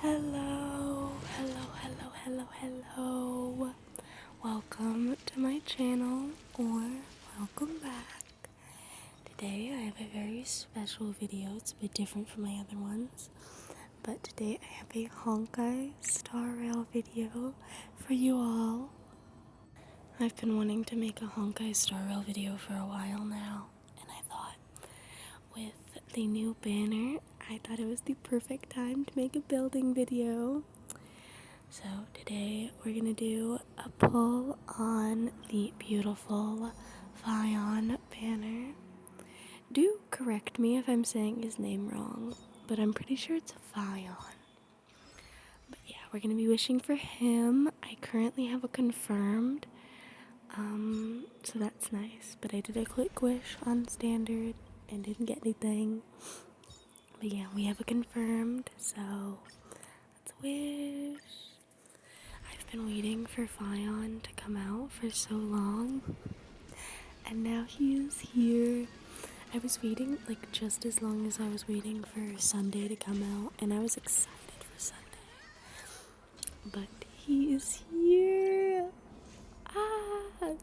Hello, hello, hello, hello, hello. Welcome to my channel, or welcome back. Today I have a very special video. It's a bit different from my other ones, but today I have a Honkai Star Rail video for you all. I've been wanting to make a Honkai Star Rail video for a while now, and I thought with the new banner, I thought it was the perfect time to make a building video. So today we're gonna do a pull on the beautiful Vion banner. Do correct me if I'm saying his name wrong, but I'm pretty sure it's Vion. But yeah, we're gonna be wishing for him. I currently have a confirmed, so that's nice. But I did a quick wish on standard and didn't get anything. But yeah, we have a confirmed, so let's wish. I've been waiting for Phainon to come out for so long, and now he is here. I was waiting like just as long as I was waiting for Sunday to come out, and I was excited for Sunday. But he is here. Ah!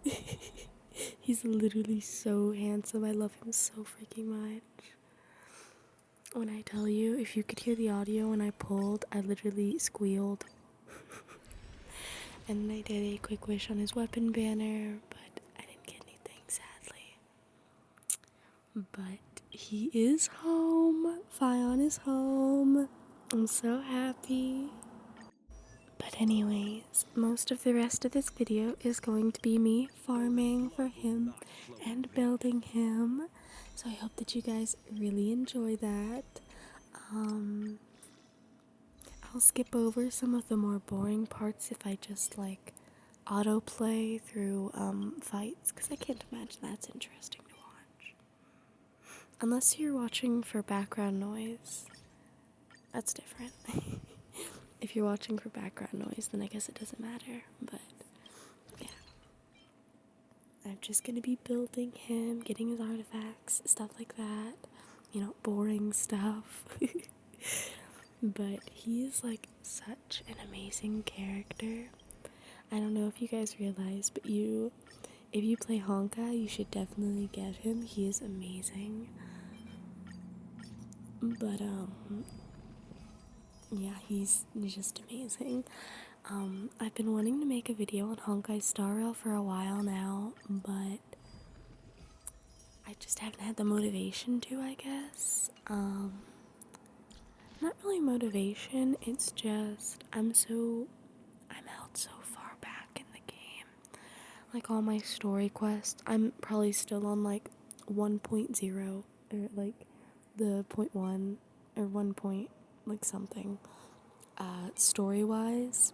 He's literally so handsome. I love him so freaking much. When I tell you, if you could hear the audio when I pulled, I literally squealed. And I did a quick wish on his weapon banner, but I didn't get anything, sadly. But he is home. Vion is home. I'm so happy. But anyways, most of the rest of this video is going to be me farming for him and building him. So I hope that you guys really enjoy that. I'll skip over some of the more boring parts if I just like autoplay through fights, because I can't imagine that's interesting to watch. Unless you're watching for background noise. That's different. If you're watching for background noise, then I guess it doesn't matter. But yeah. I'm just gonna be building him, getting his artifacts, stuff like that. You know, boring stuff. But he is like such an amazing character. I don't know if you guys realize, but if you play Honkai, you should definitely get him. He is amazing. But yeah, he's just amazing. I've been wanting to make a video on Honkai Star Rail for a while now, but I just haven't had the motivation to, I guess. Not really motivation, it's just I'm held so far back in the game. Like all my story quests, I'm probably still on like 1.0 or like the 0.1 or 1 point like something story wise,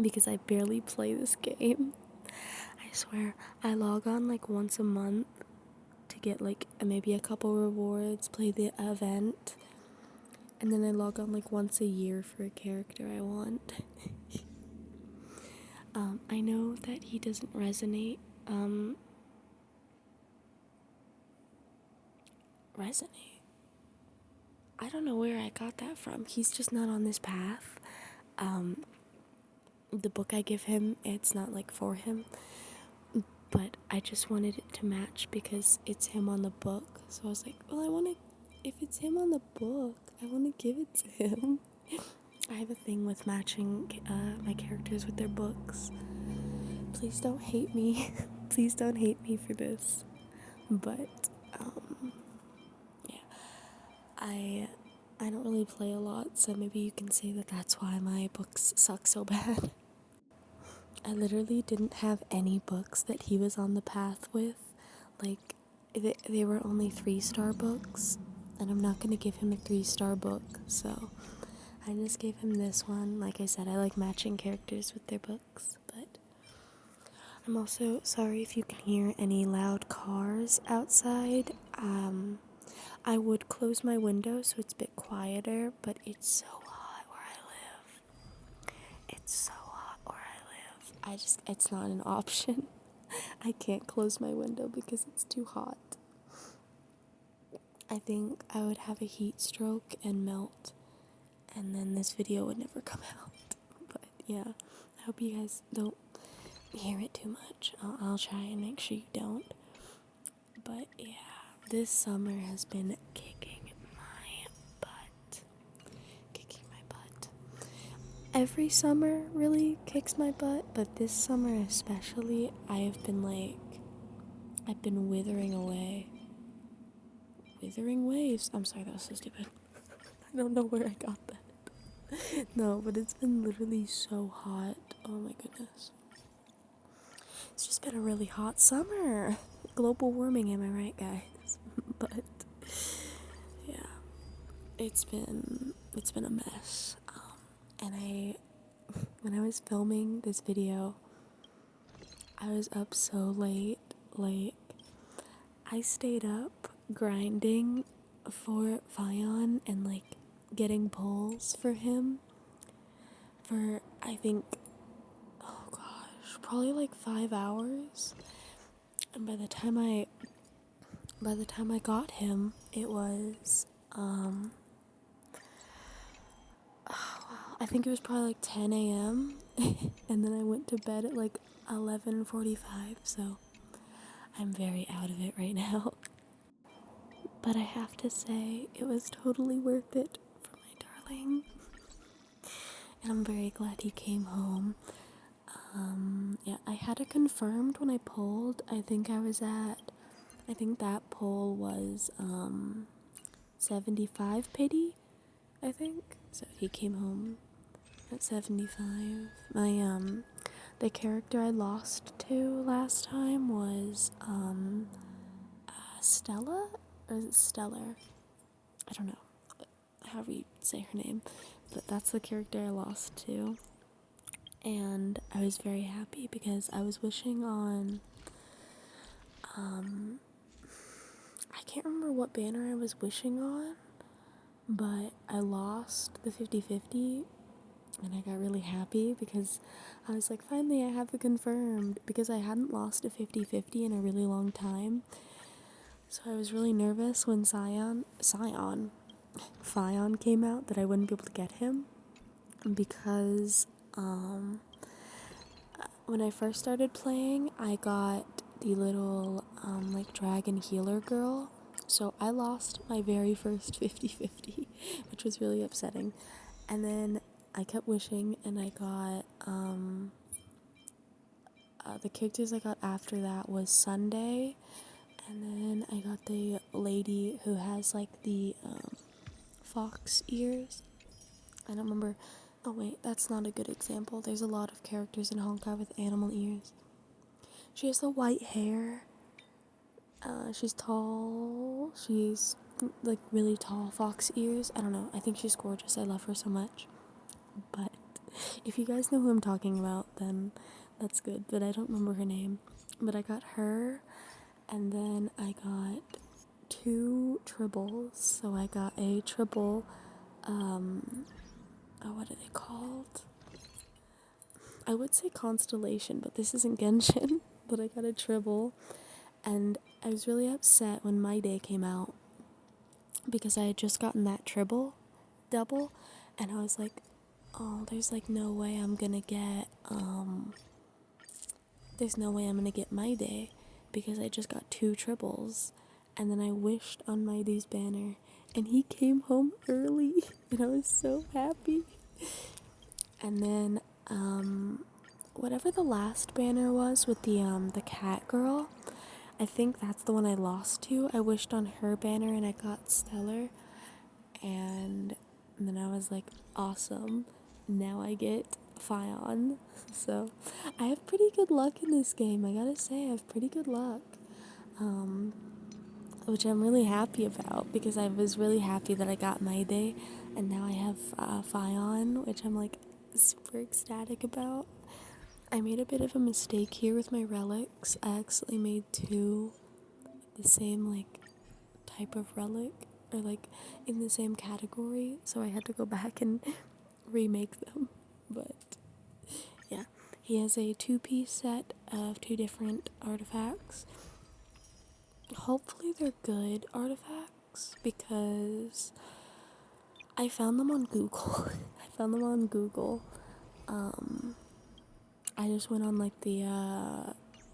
because I barely play this game. I swear, I log on like once a month to get like maybe a couple rewards, play the event, and then I log on like once a year for a character I want. I know that he doesn't resonate. Resonate? I don't know where I got that from. He's just not on this path. The book I give him, it's not like for him. But I just wanted it to match because it's him on the book. So I was like, well, if it's him on the book, I want to give it to him. I have a thing with matching my characters with their books. Please don't hate me. Please don't hate me for this. But, yeah. I don't really play a lot, so maybe you can say that that's why my books suck so bad. I literally didn't have any books that he was on the path with. Like, they were only 3-star books, and I'm not going to give him a 3-star book, so I just gave him this one. Like I said, I like matching characters with their books, but I'm also sorry if you can hear any loud cars outside. I would close my window so it's a bit quieter, but it's so hot where I live. It's so hot where I live. It's not an option. I can't close my window because it's too hot. I think I would have a heat stroke and melt, and then this video would never come out. But yeah, I hope you guys don't hear it too much. I'll try and make sure you don't. But yeah, this summer has been kicking my butt. Kicking my butt. Every summer really kicks my butt, but this summer especially, I've been withering away. Withering waves. I'm sorry, that was so stupid. I don't know where I got that. No, but it's been literally so hot. Oh my goodness. It's just been a really hot summer. Global warming, am I right, guys? But yeah, it's been a mess. And when I was filming this video, I was up so late. Like, I stayed up grinding for Vion and like getting polls for him for, I think, oh gosh, probably like 5 hours. And by the time I got him, it was I think it was probably like 10 a.m. and then I went to bed at like 11:45, so I'm very out of it right now. But I have to say, it was totally worth it for my darling. And I'm very glad he came home. Yeah, I had it confirmed when I polled. I think that poll was 75 pity, I think. So he came home at 75. The character I lost to last time was Stella, or is it Stellar? I don't know however you say her name, but that's the character I lost to. And I was very happy because I was wishing on I can't remember what banner I was wishing on, but I lost the 50-50 and I got really happy because I was like, finally I have it confirmed, because I hadn't lost a 50-50 in a really long time. So I was really nervous when Phainon came out that I wouldn't be able to get him, because when I first started playing, I got the little like dragon healer girl, so I lost my very first 50-50, which was really upsetting. And then I kept wishing, and I got the characters I got after that was Sunday, and then I got the lady who has like the fox ears. I don't remember. Oh wait, that's not a good example. There's a lot of characters in Honkai with animal ears. She has the white hair. She's tall. She's like really tall fox ears. I don't know. I think she's gorgeous. I love her so much. But if you guys know who I'm talking about, then that's good. But I don't remember her name. But I got her, and then I got 2 tribbles. So I got a tribble, what are they called? I would say Constellation, but this isn't Genshin. But I got a tribble, and I was really upset when My Day came out because I had just gotten that tribble double, and I was like, oh, there's no way I'm gonna get My Day because I just got 2 tribbles. And then I wished on My Day's banner, and he came home early, and I was so happy. And then whatever the last banner was with the cat girl, I think that's the one I lost to. I wished on her banner and I got Stellar, and then I was like, awesome, now I get Phainon. So I have pretty good luck in this game. I gotta say, I have pretty good luck, which I'm really happy about, because I was really happy that I got My Day, and now I have Vion, which I'm like super ecstatic about. I made a bit of a mistake here with my relics. I actually made 2 the same like type of relic, or like in the same category, so I had to go back and remake them. But yeah, he has a 2-piece set of 2 different artifacts. Hopefully they're good artifacts, because I found them on Google. I found them on Google. I just went on like the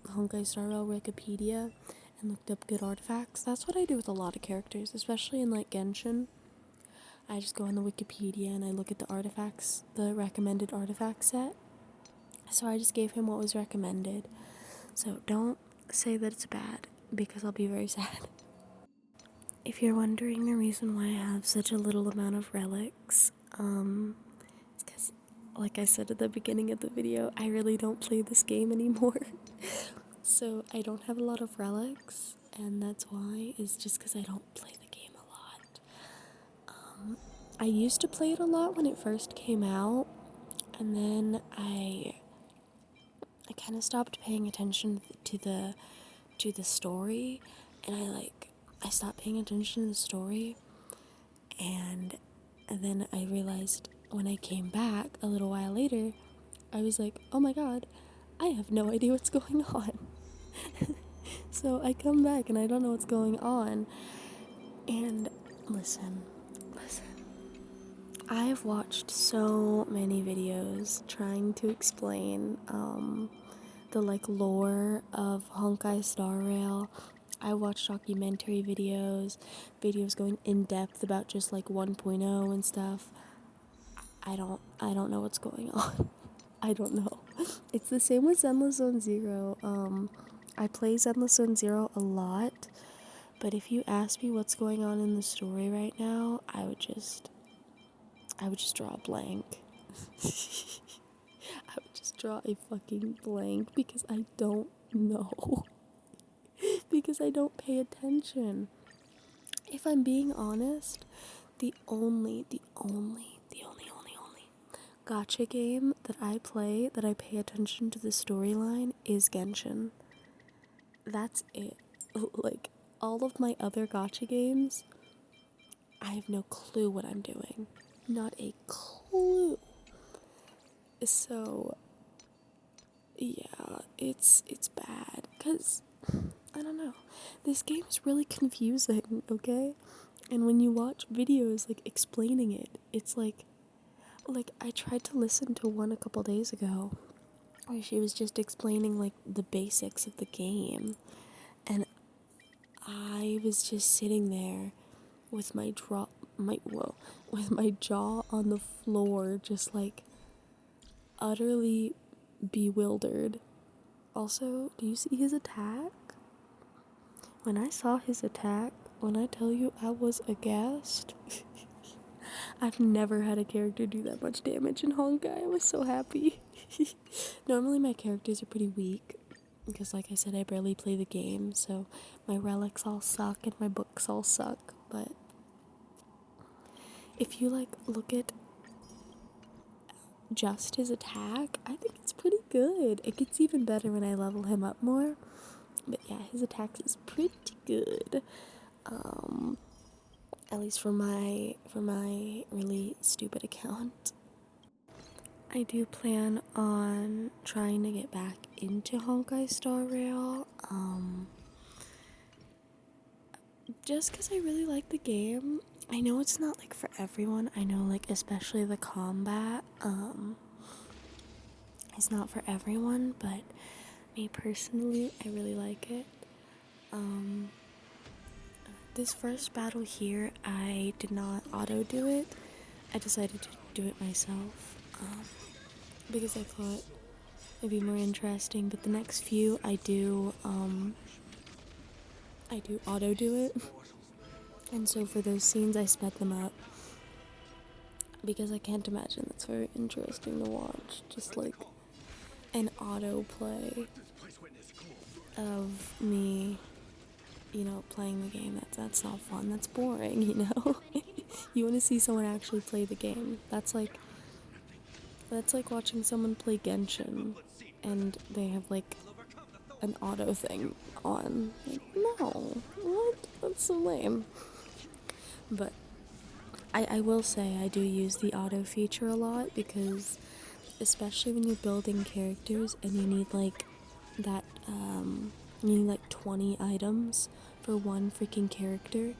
Honkai Star Rail Wikipedia and looked up good artifacts. That's what I do with a lot of characters, especially in like Genshin. I just go on the Wikipedia and I look at the artifacts, the recommended artifact set. So I just gave him what was recommended. So don't say that it's bad, because I'll be very sad. If you're wondering the reason why I have such a little amount of relics, it's because, like I said at the beginning of the video, I really don't play this game anymore. So I don't have a lot of relics, and that's why, is just because I don't play the game a lot. I used to play it a lot when it first came out, and then I kind of stopped paying attention to the story, and I stopped paying attention to the story, and then I realized when I came back a little while later, I was like, oh my god, I have no idea what's going on. So I come back and I don't know what's going on. And listen, I've watched so many videos trying to explain the like lore of Honkai Star Rail. I watched documentary videos going in depth about just like 1.0 and stuff. I don't know what's going on. I don't know. It's the same with Zenless Zone Zero. I play Zenless Zone Zero a lot, but if you ask me what's going on in the story right now, I would just draw a blank. I would just draw a fucking blank because I don't know. Because I don't pay attention. If I'm being honest, the only gacha game that I play that I pay attention to the storyline is Genshin. That's it. Like, all of my other gacha games, I have no clue what I'm doing. Not a clue. So, yeah, it's bad. Because, I don't know. This game is really confusing, okay? And when you watch videos, like, explaining it, it's like, I tried to listen to one a couple days ago where she was just explaining, like, the basics of the game. And I was just sitting there with my jaw on the floor, just, like, utterly bewildered. Also, do you see his attack? When I saw his attack, when I tell you I was aghast, I've never had a character do that much damage in Honkai. I was so happy. Normally my characters are pretty weak, because like I said, I barely play the game, so my relics all suck and my books all suck, but if you like look at just his attack, I think it's pretty good. It gets even better when I level him up more, but yeah, his attack is pretty good. At least for my really stupid account. I do plan on trying to get back into Honkai Star Rail, just because I really like the game. I know it's not like for everyone. I know, like, especially the combat, it's not for everyone, but me personally, I really like it. This first battle here, I did not auto do it. I decided to do it myself, because I thought it'd be more interesting, but the next few I do auto do it. And so for those scenes I sped them up, because I can't imagine that's very interesting to watch, just like an auto play of me, you know, playing the game. That's not fun, that's boring, you know. You want to see someone actually play the game. That's like watching someone play Genshin and they have like an auto thing on. Like, no, what? That's so lame. But I will say I do use the auto feature a lot, because especially when you're building characters and you need like that, you need like 20 items for one freaking character,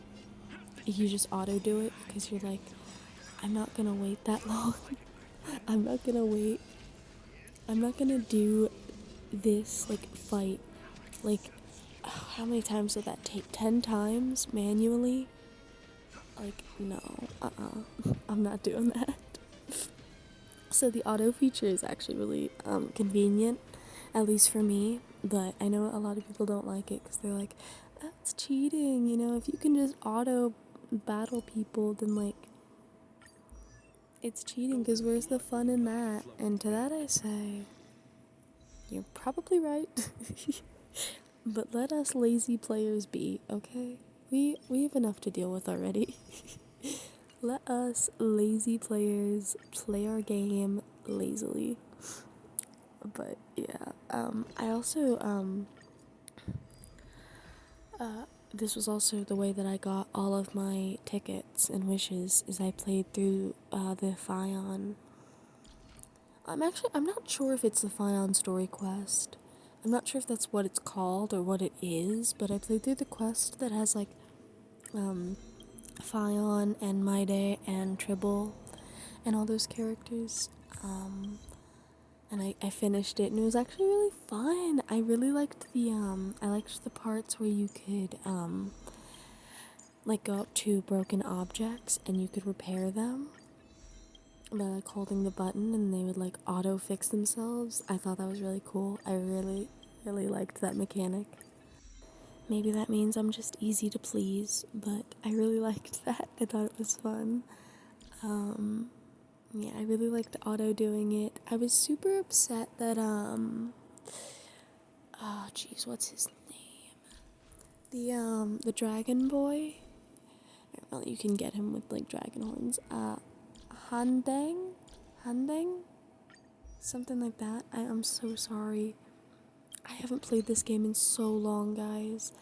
you just auto do it, because you're like, I'm not gonna wait that long. I'm not gonna wait. I'm not gonna do this, like, fight. Like, how many times did that take? 10 times manually? Like, no. I'm not doing that. So the auto feature is actually really convenient, at least for me, but I know a lot of people don't like it because they're like, that's cheating, you know, if you can just auto battle people, then, like, it's cheating, because where's the fun in that? And to that I say, you're probably right. But let us lazy players be, okay? We have enough to deal with already. Let us lazy players play our game lazily. But yeah, I also this was also the way that I got all of my tickets and wishes, is I played through the Phion. I'm not sure if it's the Phion story quest. I'm not sure if that's what it's called or what it is, but I played through the quest that has, like, Phion and Maide and Tribble and all those characters. And I finished it, and it was actually really fun. I really liked I liked the parts where you could, like, go up to broken objects and you could repair them by, like, holding the button, and they would, like, auto fix themselves. I thought that was really cool. I really, really liked that mechanic. Maybe that means I'm just easy to please, but I really liked that. I thought it was fun. Yeah, I really liked auto doing it. I was super upset that, oh, jeez, what's his name? The dragon boy? Well, you can get him with, like, dragon horns. Handang? Handang? Something like that. I'm so sorry. I haven't played this game in so long, guys.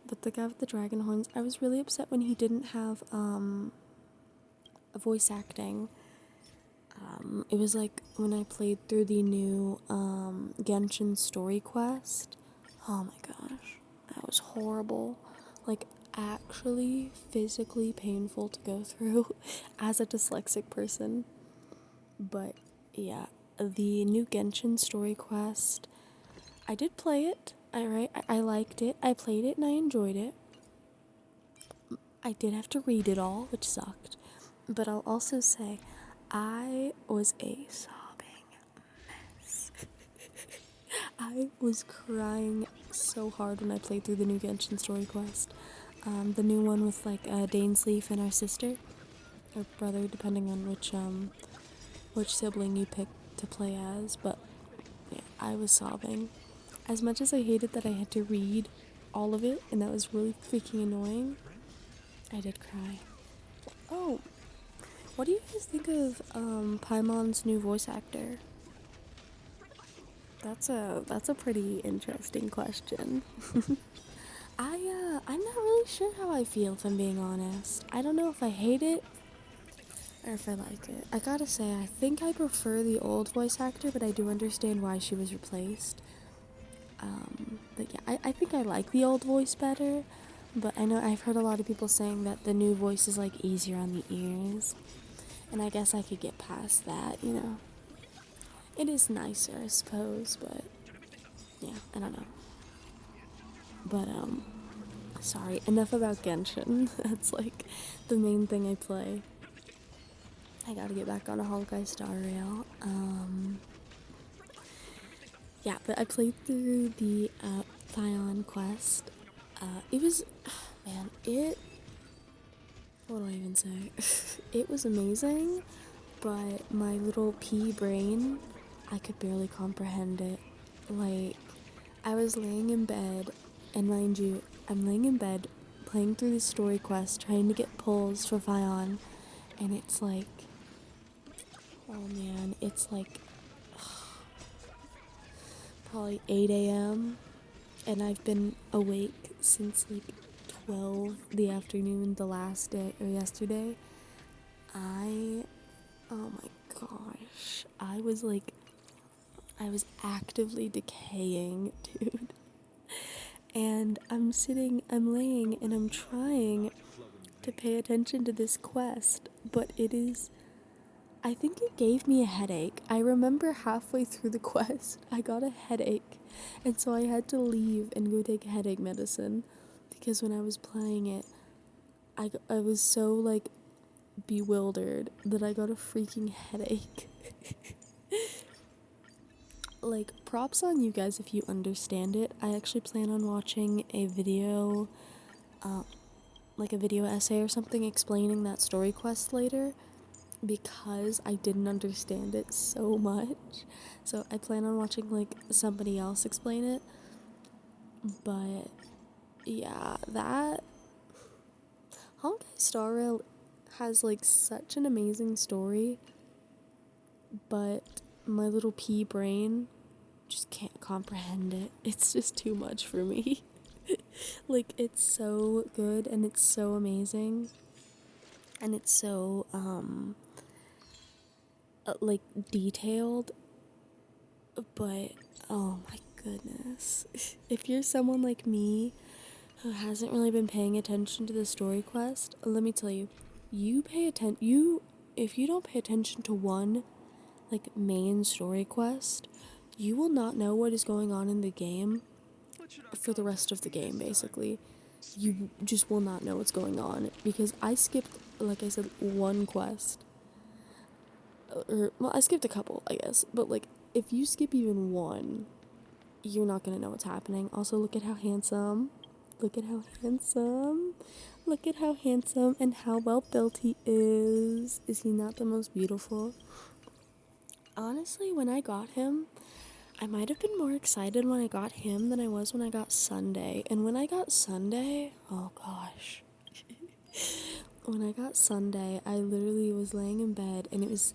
But the guy with the dragon horns, I was really upset when he didn't have, a voice acting. It was like when I played through the new, Genshin story quest. Oh my gosh. That was horrible. Like, actually physically painful to go through as a dyslexic person. But yeah, the new Genshin story quest, I did play it. I liked it. I played it and I enjoyed it. I did have to read it all, which sucked. But I'll also say, I was a sobbing mess. I was crying so hard when I played through the new Genshin story quest. The new one with, like, Dainsleif and our sister, or brother, depending on which sibling you pick to play as. But yeah, I was sobbing. As much as I hated that I had to read all of it, and that was really freaking annoying, I did cry. Oh, what do you guys think of Paimon's new voice actor? That's a pretty interesting question. I'm not really sure how I feel, if I'm being honest. I don't know if I hate it or if I like it. I gotta say, I think I prefer the old voice actor, but I do understand why she was replaced. But yeah, I think I like the old voice better, but I know I've heard a lot of people saying that the new voice is, like, easier on the ears, and I guess I could get past that, you know. It is nicer, I suppose, but yeah, I don't know. But, sorry, enough about Genshin. That's, like, the main thing I play. I gotta get back on a Honkai Star Rail. Yeah, but I played through the Vion quest. It was, man, what do I even say? It was amazing, but my little pea brain, I could barely comprehend it. Like, I was laying in bed, and mind you, I'm laying in bed playing through the story quest, trying to get pulls for Vion, and it's like, oh man, it's like probably 8 a.m. and I've been awake since, like, 12 the afternoon the last day, or yesterday. Oh my gosh, I was actively decaying, dude. And I'm laying, and I'm trying to pay attention to this quest, but it is I think it gave me a headache. I remember halfway through the quest, I got a headache, and so I had to leave and go take headache medicine because when I was playing it, I was so like bewildered that I got a freaking headache. Like, props on you guys if you understand it. I actually plan on watching a video, like a video essay or something explaining that story quest later because I didn't understand it so much. So I plan on watching like somebody else explain it. But yeah, that Honkai Star Rail has like such an amazing story, but my little pea brain just can't comprehend it. It's just too much for me. Like, it's so good and it's so amazing and it's so like detailed, but oh my goodness. If you're someone like me who hasn't really been paying attention to the story quest, let me tell you, if you don't pay attention to one like main story quest, you will not know what is going on in the game for the rest of the game. Basically, you just will not know what's going on because I skipped, like I said, one quest, or well, I skipped a couple, I guess, but like if you skip even one, you're not gonna know what's happening. Also, look at how handsome. Look at how handsome. Look at how handsome and how well built he is. Is he not the most beautiful? Honestly, when I got him, I might have been more excited when I got him than I was when I got Sunday. And when I got Sunday, oh gosh. When I got Sunday, I literally was laying in bed and this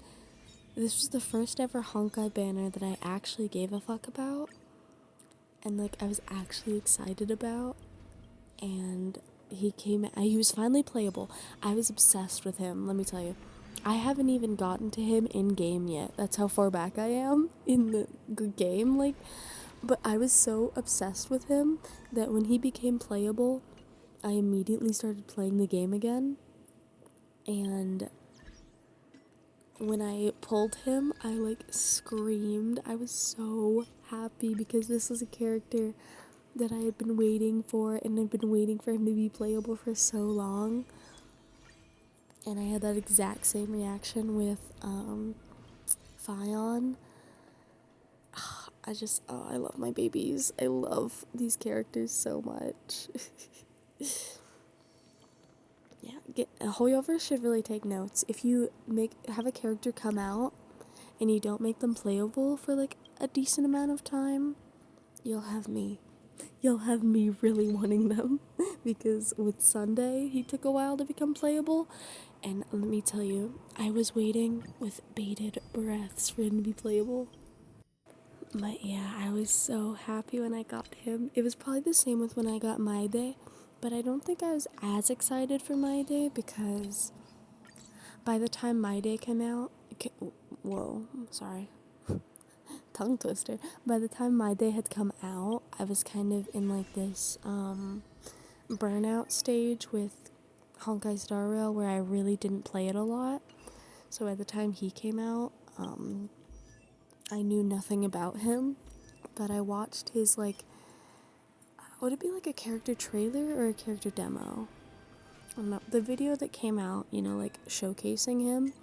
was the first ever Honkai banner that I actually gave a fuck about. And like I was actually excited about. And he was finally playable. I was obsessed with him, let me tell you. I haven't even gotten to him in game yet. That's how far back I am in the game, like, but I was so obsessed with him that when he became playable, I immediately started playing the game again. And when I pulled him, I like screamed. I was so happy because this was a character that I had been waiting for, and I've been waiting for him to be playable for so long. And I had that exact same reaction with Vion. I love my babies. I love these characters so much. Yeah, Hoyover should really take notes. If you have a character come out and you don't make them playable for like a decent amount of time, you'll have me. You'll have me really wanting them. Because with Sunday, he took a while to become playable. And let me tell you, I was waiting with bated breaths for him to be playable. But yeah, I was so happy when I got him. It was probably the same with when I got My Day, but I don't think I was as excited for My Day because by the time My Day came out, sorry, tongue twister. By the time My Day had come out, I was kind of in like this burnout stage with Honkai Star Rail where I really didn't play it a lot. So by the time he came out, I knew nothing about him, but I watched his like, would it be like a character trailer or a character demo? I don't know. The video that came out, like showcasing him,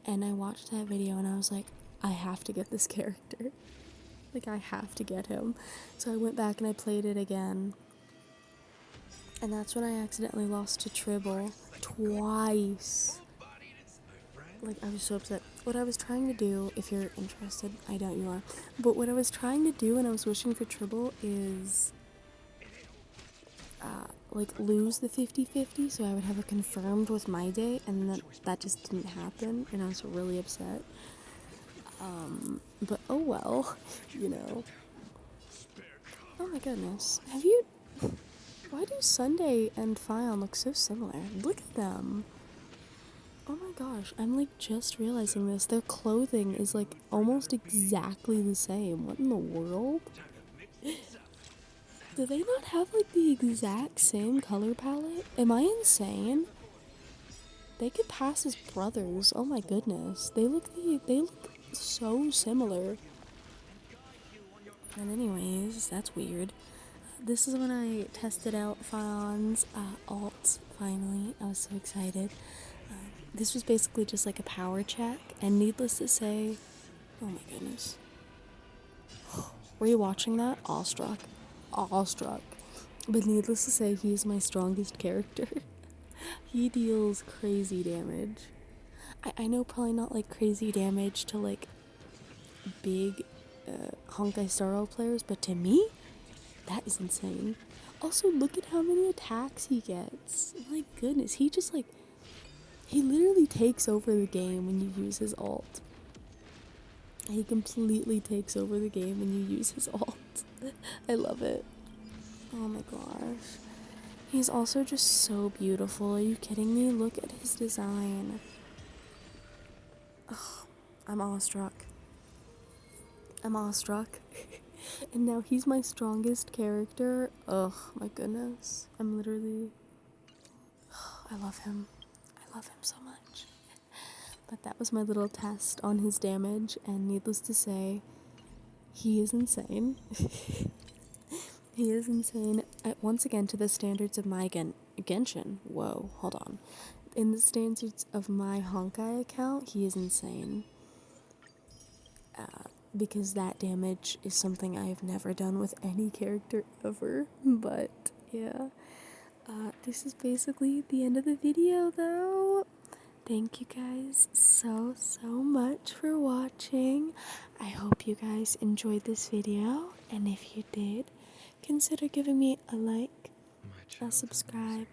and I watched that video and I was like, I have to get this character. Like, I have to get him. So I went back and I played it again. And that's when I accidentally lost to Tribble twice. Like, I was so upset. What I was trying to do, if you're interested, I doubt you are, but what I was trying to do when I was wishing for Tribble is, like, lose the 50-50 so I would have it confirmed with My Day, and that just didn't happen, and I was really upset. But oh well, Oh my goodness. Why do Sunday and Phainon look so similar? Look at them. Oh my gosh, I'm like just realizing this. Their clothing is like almost exactly the same. What in the world? Do they not have like the exact same color palette? Am I insane? They could pass as brothers. Oh my goodness. They look so similar. And anyways, that's weird. This is when I tested out Phion's alt, finally. I was so excited. This was basically just like a power check, and needless to say, oh my goodness. Were you watching that? Awestruck. Awestruck. But needless to say, he's my strongest character. He deals crazy damage. I know probably not like crazy damage to like big Honkai Star Rail players, but to me, that is insane. Also, look at how many attacks he gets. My goodness, he just like, he literally takes over the game when you use his ult. He completely takes over the game when you use his ult. I love it. Oh my gosh. He's also just so beautiful. Are you kidding me? Look at his design. Ugh, I'm awestruck. I'm awestruck. And now he's my strongest character. Ugh, my goodness. I'm literally... I love him. I love him so much. But that was my little test on his damage, and needless to say, he is insane. He is insane. Once again, to the standards of my Genshin. Whoa, hold on. In the standards of my Honkai account, he is insane. Because that damage is something I have never done with any character ever. But, yeah. This is basically the end of the video, though. Thank you guys so much for watching. I hope you guys enjoyed this video, and if you did, consider giving me a like, a subscribe,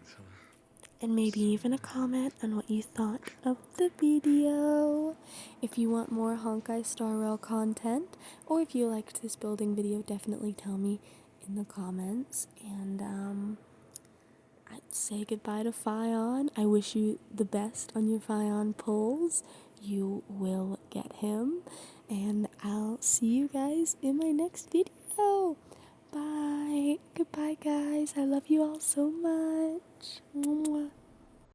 and maybe even a comment on what you thought of the video. If you want more Honkai Star Rail content, or if you liked this building video, definitely tell me in the comments. And I'd say goodbye to Vion. I wish you the best on your Vion pulls. You will get him. And I'll see you guys in my next video. Bye. Goodbye, guys. I love you all so much. Mwah.